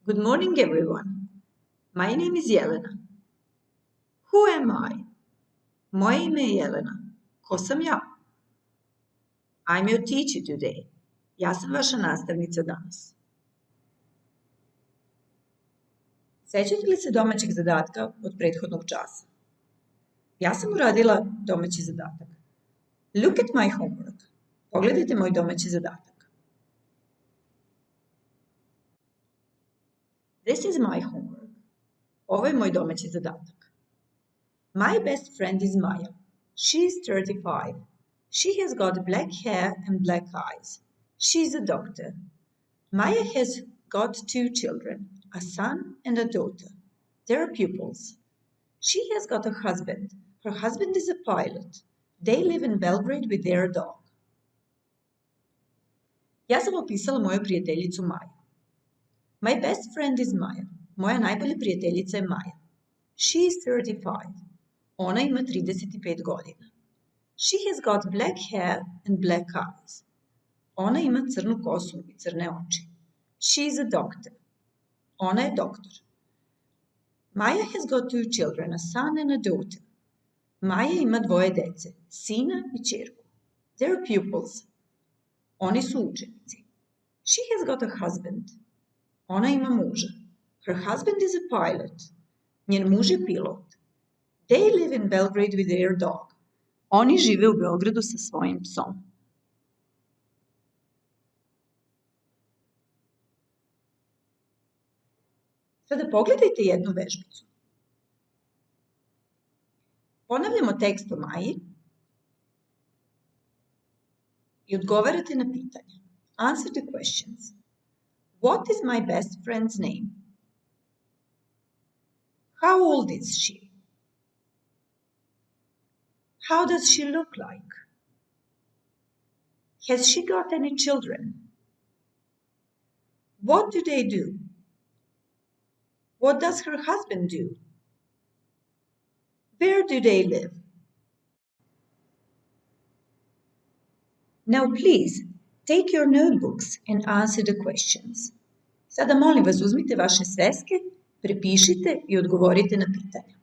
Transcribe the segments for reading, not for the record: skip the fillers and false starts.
Good morning, everyone. My name is Jelena. Who am I? Moje ime je Jelena. Ko sam ja? I'm your teacher today. Ja sam vaša nastavnica danas. Sećate li se domaćeg zadatka od prethodnog časa? Ja sam uradila domaći zadatak. Look at my homework. Pogledajte moj domaći zadatak. This is my homework. Ovo je moj domaći zadatak. My best friend is Maya. She is 35. She has got black hair and black eyes. She is a doctor. Maya has got 2 children, a son and a daughter. They are pupils. She has got a husband. Her husband is a pilot. They live in Belgrade with their dog. Ja sam opisala moju prijateljicu Maju. My best friend is Maya. Moja najbolja prijateljica je Maja. She is 35. Ona ima 35 godina. She has got black hair and black eyes. Ona ima crnu kosu i crne oči. She is a doctor. Ona je doktor. Maya has got 2 children, a son and a daughter. Maja ima 2 dece, sina i ćerku. They are pupils. Oni su učenici. She has got a husband. Ona ima muža. Her husband is a pilot. Njen muž je pilot. They live in Belgrade with their dog. Oni žive u Beogradu sa svojim psom. Sada pogledajte jednu vežbicu. Ponavljamo tekst o Maji i odgovarate na pitanja. Answer the questions. What is my best friend's name? How old is she? How does she look like? Has she got any children? What do they do? What does her husband do? Where do they live? Now please, take your notebooks and answer the questions. Sada molim vas, uzmite vaše sveske, prepišite i odgovorite na pitanja.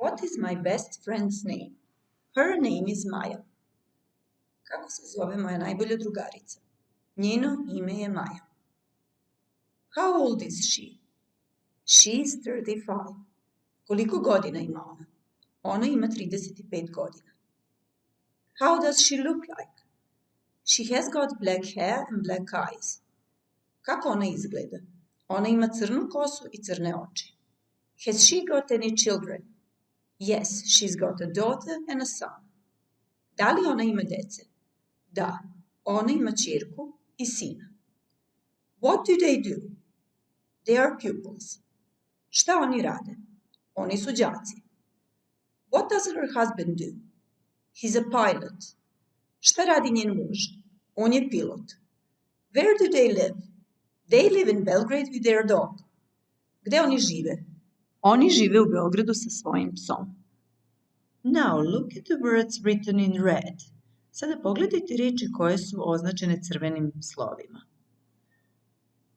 What is my best friend's name? Her name is Maja. Kako se zove moja najbolja drugarica? Njeno ime je Maja. How old is she? She is 35. Koliko godina ima ona? Ona ima 35 godina. How does she look like? She has got black hair and black eyes. Kako ona izgleda? Ona ima crnu kosu I crne oči. Has she got any children? Yes, she's got a daughter and a son. Da li ona ima dece? Da, ona ima ćerku I sina. What do they do? They are pupils. Šta oni rade? Oni su đaci. What does her husband do? He's a pilot. Šta radi njen muž? On je pilot. Where do they live? They live in Belgrade with their dog. Gde oni žive? Oni žive u Beogradu sa svojim psom. Now look at the words written in red. Sada pogledajte riječi koje su označene crvenim slovima.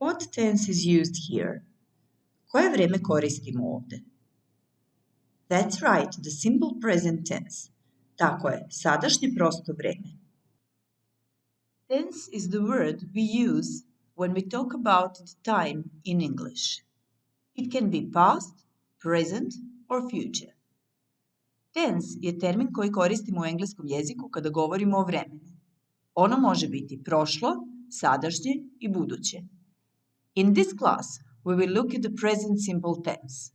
What tense is used here? Koje vreme koristimo ovde? That's right, the simple present tense. Tako je, sadašnje prosto vreme. Tense is the word we use when we talk about the time in English. It can be past, present or future. Tense je termin koji koristimo u engleskom jeziku kada govorimo o vremenu. Ono može biti prošlo, sadašnje I buduće. In this class, we will look at the present simple tense.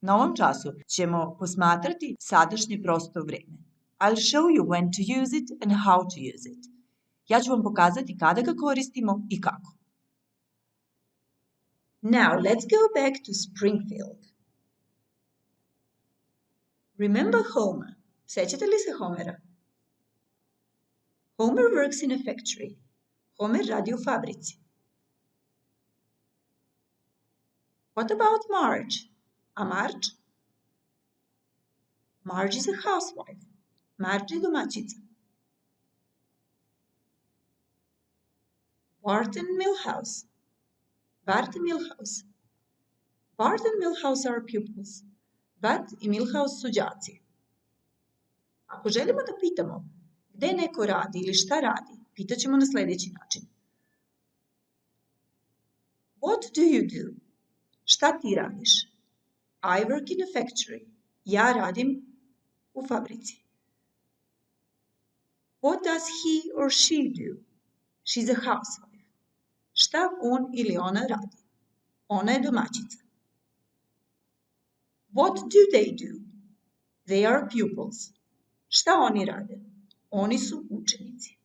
Na ovom času ćemo posmatrati sadašnje prosto vreme. I'll show you when to use it and how to use it. Ja ću vam pokazati kada ga koristimo I kako. Now let's go back to Springfield. Remember Homer? Sećate li se Homera? Homer works in a factory. Homer radi u fabrici. What about Marge? A Marge? Marge is a housewife. Marge je domaćica. Bart and Milhouse. Bart I Milhouse. Bart and Milhouse are pupils. Bart I Milhouse su đaci. Ako želimo da pitamo gde neko radi ili šta radi, pitaćemo na sljedeći način. What do you do? Šta ti radiš? I work in a factory. Ja radim u fabrici. What does he or she do? She's a housewife. Šta on ili ona radi? Ona je domaćica. What do they do? They are pupils. Šta oni rade? Oni su učenici.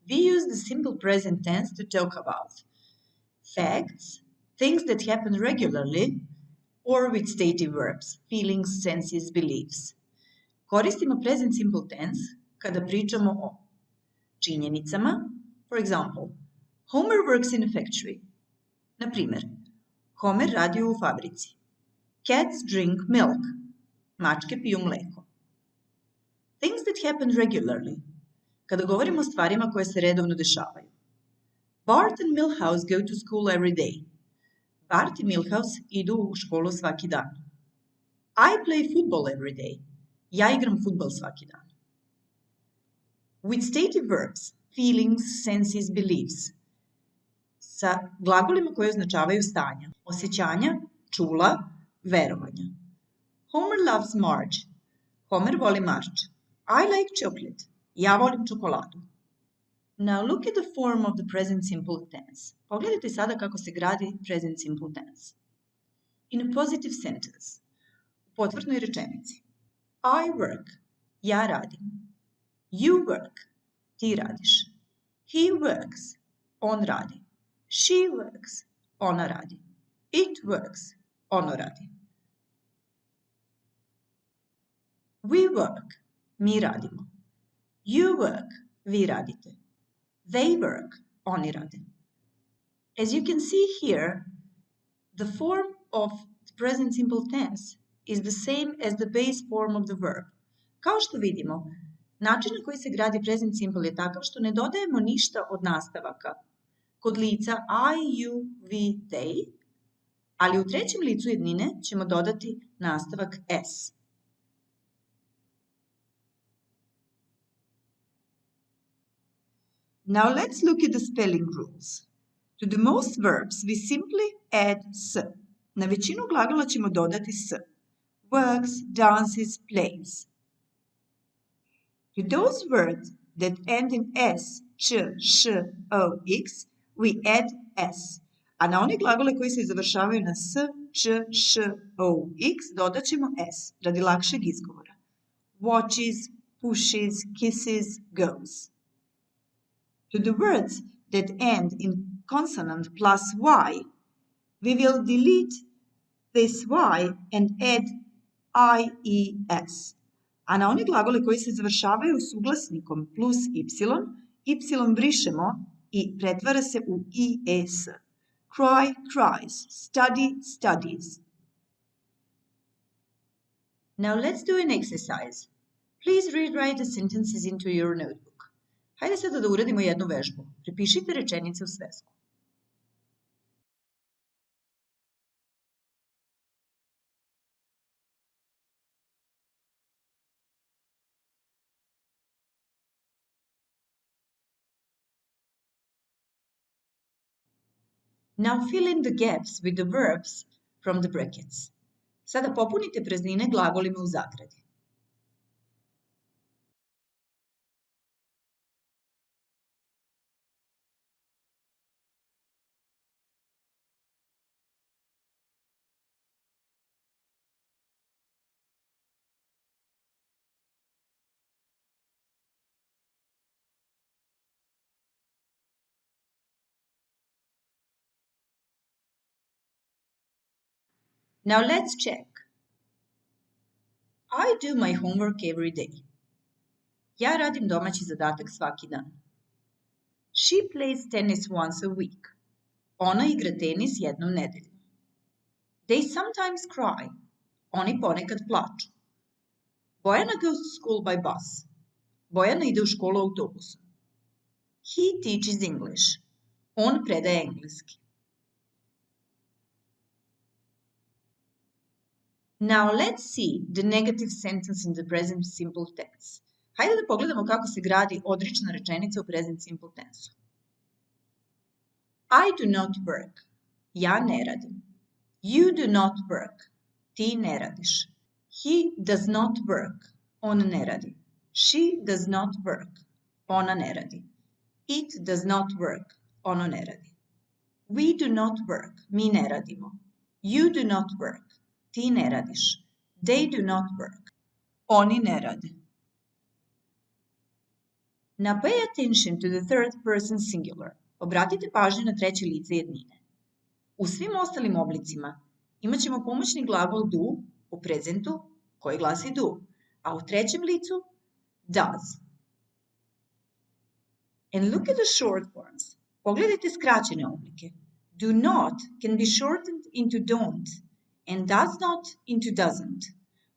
We use the simple present tense to talk about facts, things that happen regularly, or with stative verbs, feelings, senses, beliefs. Koristimo present simple tense kada pričamo o činjenicama. For example, Homer works in a factory. Na primjer, Homer radi u fabrici. Cats drink milk. Mačke piju mleko. Things that happen regularly. Kada govorimo o stvarima koje se redovno dešavaju. Bart and Milhouse go to school every day. Bart I Milhouse idu u školu svaki dan. I play football every day. Ja igram fudbal svaki dan. With stative verbs, feelings, senses, beliefs. Sa glagolima koji označavaju stanja, osjećanja, čula, verovanja. Homer loves Marge. Homer voli Marge. I like chocolate. Ja volim čokoladu. Now look at the form of the present simple tense. Pogledajte sada kako se gradi present simple tense. In a positive sentence. U potvrdnoj rečenici. I work. Ja radim. You work. Ti radiš. He works. On radi. She works. Ona radi. It works. Ono radi. We work. Mi radimo. You work. Vi radite. They work. Oni rade. As you can see here, the form of the present simple tense is the same as the base form of the verb. Kao što vidimo, način na koji se gradi present simple je takav što ne dodajemo ništa od nastavaka. Kod lica I, you, we, they, ali u trećem licu jednine ćemo dodati nastavak s. Now let's look at the spelling rules. To the most verbs we simply add s. Na većinu glagola ćemo dodati s. Works, dances, plays. To those words that end in s, č, š, o, x, we add s. A na one glagole koji se završavaju na s, č, š, o, x dodat ćemo s radi lakšeg izgovora. Watches, pushes, kisses, goes. To the words that end in consonant plus y, we will delete this y and add ies. A na one glagole koji se završavaju suglasnikom plus y brišemo i pretvara se u ies. Cry, cries. Study, studies. Now let's do an exercise. Please rewrite the sentences into your notebook. Hajde sada da uradimo jednu vežbu. Prepišite rečenice u svesku. Now fill in the gaps with the verbs from the brackets. Sada popunite praznine glagolima u zagradi. Now let's check. I do my homework every day. Ja radim domaći zadatak svaki dan. She plays tennis once a week. Ona igra tenis jednom nedeljno. They sometimes cry. Oni ponekad plaču. Bojana goes to school by bus. Bojana ide u školu autobusom. He teaches English. On predaje engleski. Now let's see the negative sentence in the present simple tense. Hajde da pogledamo kako se gradi odrična rečenica u present simple tense. I do not work. Ja ne radim. You do not work. Ti ne radiš. He does not work. On ne radi. She does not work. Ona ne radi. It does not work. Ono ne radi. We do not work. Mi ne radimo. You do not work. Ti ne radiš. They do not work. Oni ne rade. Now pay attention to the third person singular. Obratite pažnju na treće lice jednine. U svim ostalim oblicima imat ćemo pomoćni glagol do u prezentu koji glasi do, a u trećem licu does. And look at the short forms. Pogledajte skraćene oblike. Do not can be shortened into don't and does not into doesn't.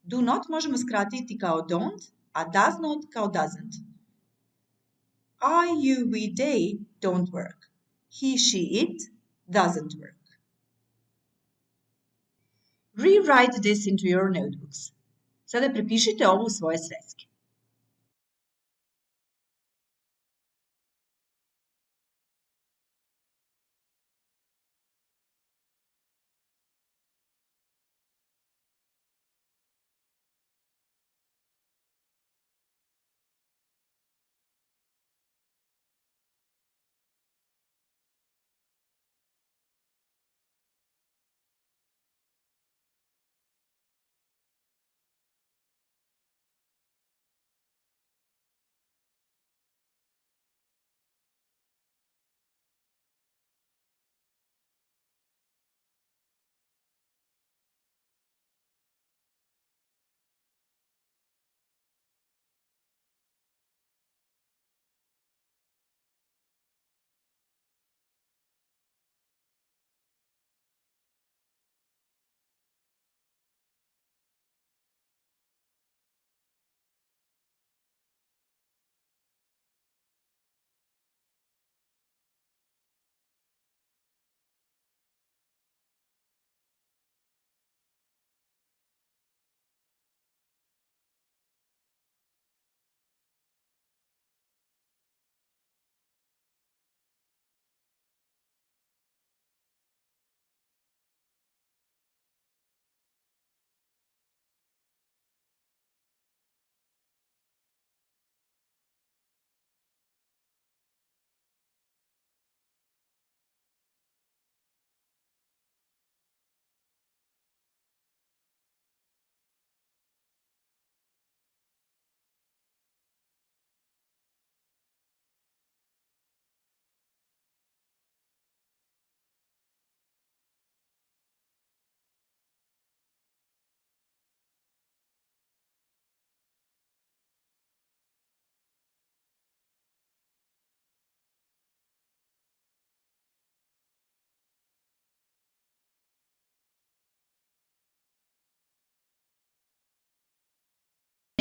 Do not možemo skratiti kao don't, a does not kao doesn't. I, you, we, they don't work. He, she, it doesn't work. Rewrite this into your notebooks. Sada prepišite ovo u svoje sveske.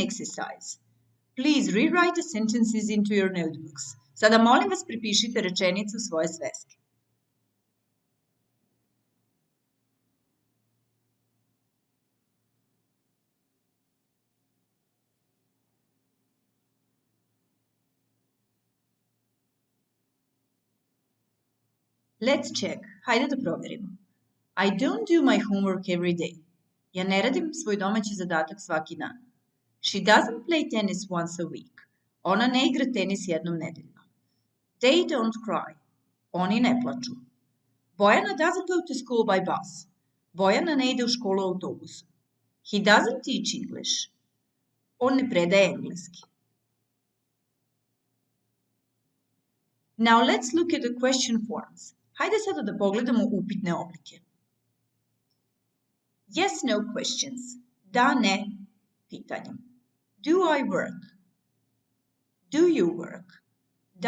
exercise. Please rewrite the sentences into your notebooks. Sada molim vas prepišite rečenicu u svoje sveske. Let's check. Hajde da provjerimo. I don't do my homework every day. Ja ne radim svoj domaći zadatak svaki dan. She doesn't play tennis once a week. Ona ne igra tenis jednom nedeljno. They don't cry. Oni ne plaču. Bojana doesn't go to school by bus. Bojana ne ide u školu autobusom. He doesn't teach English. On ne predaje engleski. Now let's look at the question forms. Hajde sada da pogledamo upitne oblike. Yes, no questions. Da, ne, pitanja. Do I work? Do you work?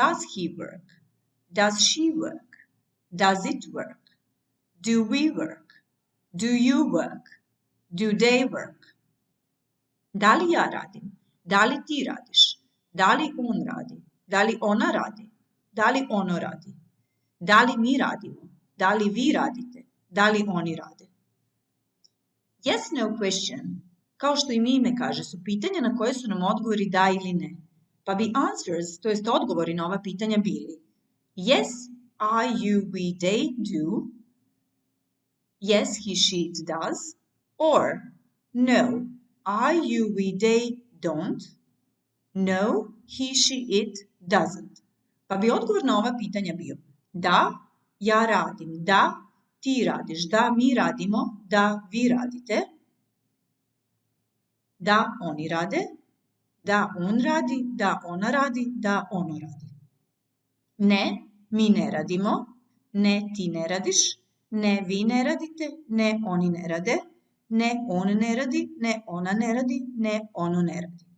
Does he work? Does she work? Does it work? Do we work? Do you work? Do they work? Da li ja radim? Da li ti radiš? Da li on radi? Da li ona radi? Da li ono radi? Da li mi radimo? Da li vi radite? Da li oni rade? Yes, no question, kao što im ime kaže, su pitanja na koje su nam odgovori da ili ne. Pa bi answers, to jest odgovori na ova pitanja bili yes, I, you, we, they do, yes, he, she, it does, or no, I, you, we, they don't, no, he, she, it doesn't. Pa bi odgovor na ova pitanja bio da, ja radim, da, ti radiš, da, mi radimo, da, vi radite, da, oni rade, da, on radi, da, ona radi, da, ono radi. Ne, mi ne radimo, ne, ti ne radiš, ne, vi ne radite, ne, oni ne rade, ne, on ne radi, ne, ona ne radi, ne, ono ne radi.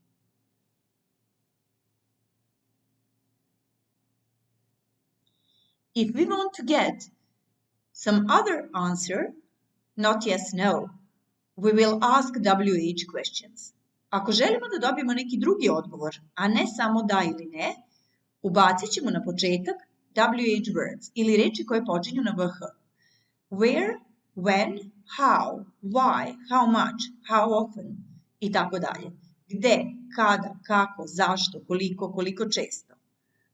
If we want to get some other answer, not yes, no, we will ask WH questions. Ako želimo da dobijemo neki drugi odgovor, a ne samo da ili ne, ubacit ćemo na početak WH words ili reči koje počinju na VH. Where, when, how, why, how much, how often i tako dalje. Gde, kada, kako, zašto, koliko, koliko često.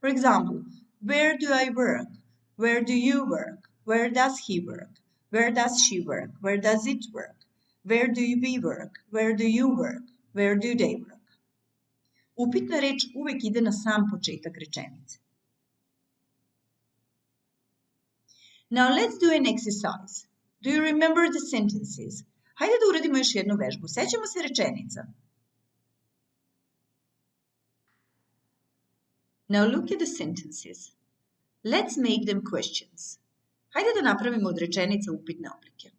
For example, where do I work? Where do you work? Where does he work? Where does she work? Where does it work? Where do we work? Where do you work? Where do they work? Upitna reč uvek ide na sam početak rečenice. Now let's do an exercise. Do you remember the sentences? Hajde da uradimo još jednu vežbu. Sećamo se rečenica. Now look at the sentences. Let's make them questions. Hajde da napravimo od rečenica upitne oblike.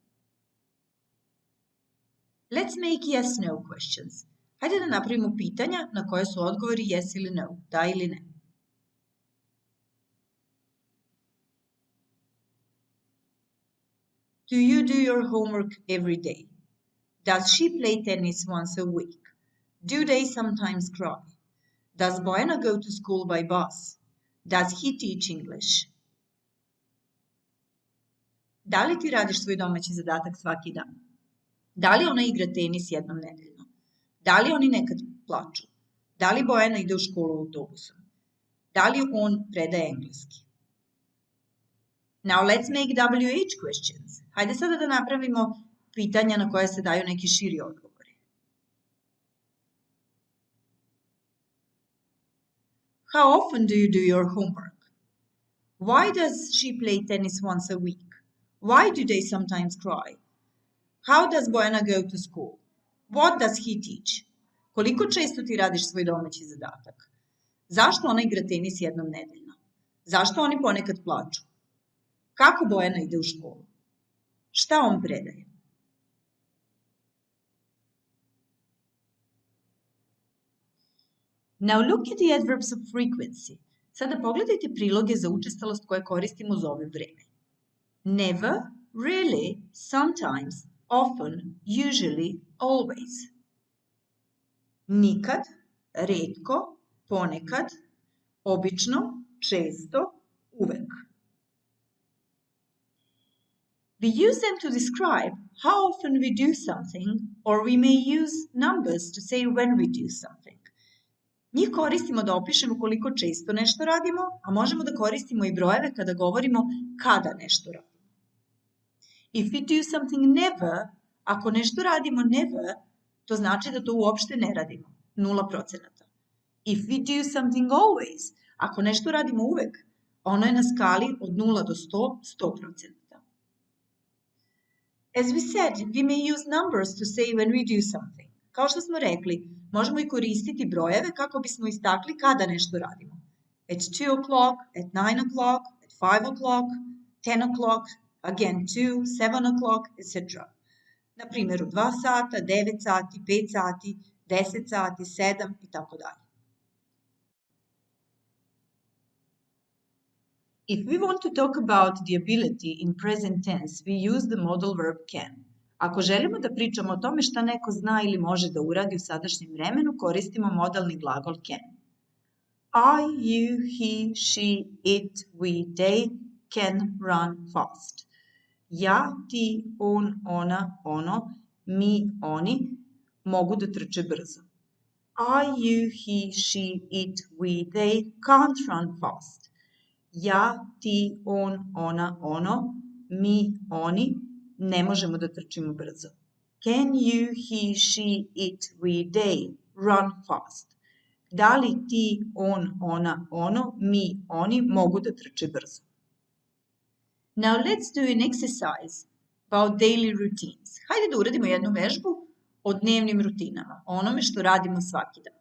Let's make yes-no questions. Hajde da napravimo pitanja na koje su odgovori yes ili no, da ili ne. Do you do your homework every day? Does she play tennis once a week? Do they sometimes cry? Does Bojana go to school by bus? Does he teach English? Da li ti radiš svoj domaći zadatak svaki dan? Da li ona igra tenis jednom nedeljno? Da li oni nekad plaču? Da li Bojana ide u školu autobusom? Da li on predaje engleski? Now let's make WH questions. Hajde sada da napravimo pitanja na koje se daju neki širi odgovori. How often do you do your homework? Why does she play tennis once a week? Why do they sometimes cry? How does Bojana go to school? What does he teach? Koliko često ti radiš svoj domaći zadatak? Zašto ona igra tenis jednom nedeljno? Zašto oni ponekad plaču? Kako Bojana ide u školu? Šta on predaje? Now look at the adverbs of frequency. Sada pogledajte priloge za učestalost koje koristimo za ovo vreme. Never, really, sometimes, often, usually, always. nikad, retko, ponekad, obično, često, uvek. We use them to describe how often we do something, or we may use numbers to say when we do something. Njih koristimo da opišemo koliko često nešto radimo, a možemo da koristimo i brojeve kada govorimo kada nešto radimo. If we do something never, ako nešto radimo never, to znači da to uopšte ne radimo, 0%. If we do something always, ako nešto radimo uvek, ono je na skali od 0 do 100, 100%. As we said, we may use numbers to say when we do something. Kao što smo rekli, možemo i koristiti brojeve kako bismo istakli kada nešto radimo. At 2 o'clock, at 9 o'clock, at 5 o'clock, 10 o'clock, again 2, 7 o'clock, etc. Na primjer, u 2 sata, 9 sati, 5 sati, 10 sati, 7 i tako dalje. If we want to talk about the ability in present tense, we use the modal verb can. Ako želimo da pričamo o tome šta neko zna ili može da uradi u sadašnjem vremenu, koristimo modalni glagol can. I, you, he, she, it, we, they can run fast. Ja, ti, on, ona, ono, mi, oni mogu da trče brzo. I, you, he, she, it, we, they can't run fast. Ja, ti, on, ona, ono, mi, oni ne možemo da trčimo brzo. Can you, he, she, it, we, they run fast? Da li ti, on, ona, ono, mi, oni mogu da trče brzo? Now let's do an exercise about daily routines. Hajde da uradimo jednu vežbu o dnevnim rutinama, o onome što radimo svaki dan.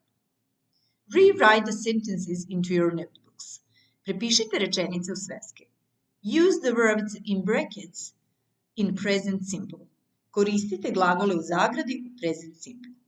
Rewrite the sentences into your notebooks. Prepišite rečenice u sveske. Use the verbs in brackets in present simple. Koristite glagole u zagradi u present simple.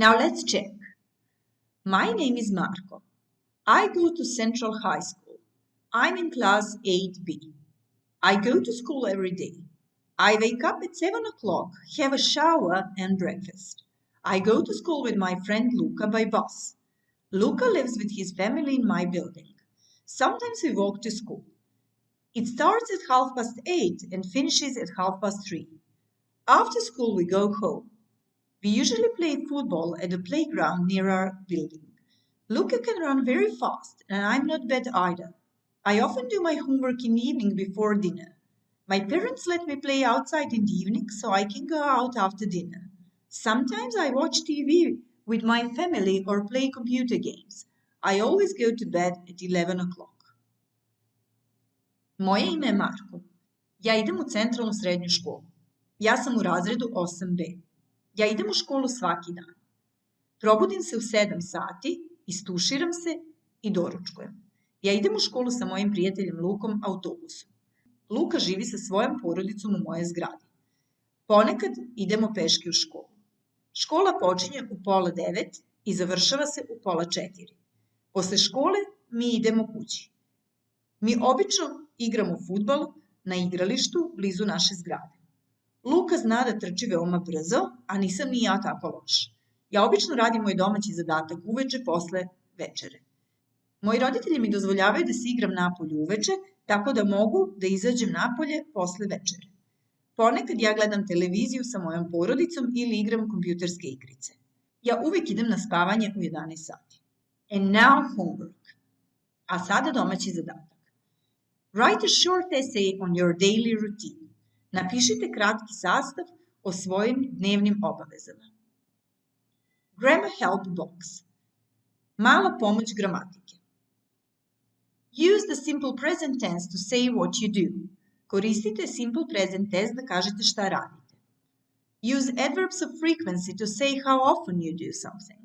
Now let's check. My name is Marko. I go to Central High School. I'm in class 8B. I go to school every day. I wake up at 7 o'clock, have a shower and breakfast. I go to school with my friend Luca by bus. Luca lives with his family in my building. Sometimes we walk to school. It starts at 8:30 and finishes at 3:30. After school we go home. We usually play football at the playground near our building. Luca can run very fast, and I'm not bad either. I often do my homework in the evening before dinner. My parents let me play outside in the evening, so I can go out after dinner. Sometimes I watch TV with my family or play computer games. I always go to bed at 11 o'clock. Moje ime je Marko. Ja idem u centralnu srednju školu. Ja sam u razredu 8B. Ja idem u školu svaki dan. Probudim se u 7 sati, istuširam se i doručkujem. Ja idem u školu sa mojim prijateljem Lukom autobusom. Luka živi sa svojom porodicom u mojoj zgradi. Ponekad idemo peške u školu. Škola počinje u 8:30 i završava se u 3:30. Posle škole mi idemo kući. Mi obično igramo fudbal na igralištu blizu naše zgrade. Luka zna da trči veoma brzo, a nisam ni ja tako loš. Ja obično radim moj domaći zadatak uveče posle večere. Moji roditelji mi dozvoljavaju da se igram napolju uveče, tako da mogu da izađem napolje posle večere. Ponekad ja gledam televiziju sa mojom porodicom ili igram kompjuterske igrice. Ja uvek idem na spavanje u 11 sati. And now homework. A sada domaći zadatak. Write a short essay on your daily routine. Napišite kratki sastav o svojim dnevnim obavezama. Grammar help box. Mala pomoć gramatike. Use the simple present tense to say what you do. Koristite simple present tense da kažete šta radite. Use adverbs of frequency to say how often you do something.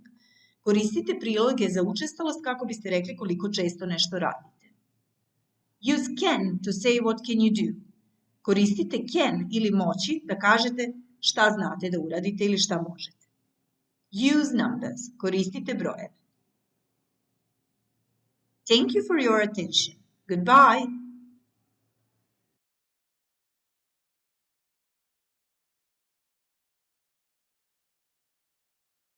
Koristite priloge za učestalost kako biste rekli koliko često nešto radite. Use can to say what can you do. Koristite can ili moći da kažete šta znate da uradite ili šta možete. Use numbers. Koristite brojeve. Thank you for your attention. Goodbye.